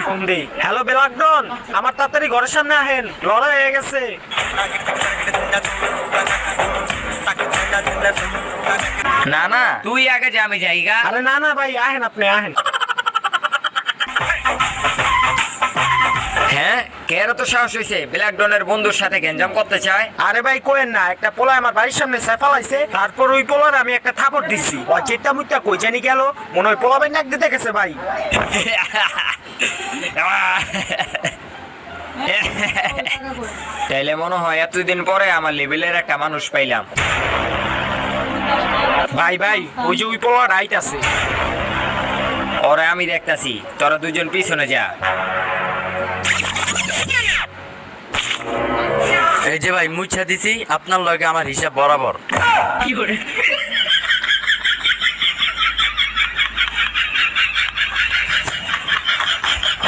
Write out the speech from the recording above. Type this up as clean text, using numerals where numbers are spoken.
Phone দেই। Hello বেলাকডন, আমার তাড়াতাড়ি ঘরের সামনে আহেন, লড়াই হয়ে গেছে। না না, তুই আগে যা, আমি যাইগা। আরে না না ভাই, আহেন, আপনি আহেন। হ্যাঁ, কেন তো সাহস হয়েছে ব্ল্যাক ডনের বন্ধুর সাথে গেঞ্জাম করতে চায়? আরে ভাই কোয়েন না, একটা পোলা আমার বাড়ির সামনে সেফালাইছে, তারপর ওই পোলার আমি একটা থাপড় দিচ্ছি। ওই চেট্টা মুট্টা কই জানি গেল, মনে হয় পোলা ভাই নাক দিতে গেছে ভাই। তাইলে মনে হয় এতদিন পরে আমার লেভেলের একটা মানুষ পাইলাম। ভাই ভাই, ওই যে ওই পোলা রাইট আছে। ওরে আমি দেখতাছি, তোরা দুজন পিছনে যা। এই যে ভাই মুছা দিছি, আপনার লগে আমার হিসাব বরাবর।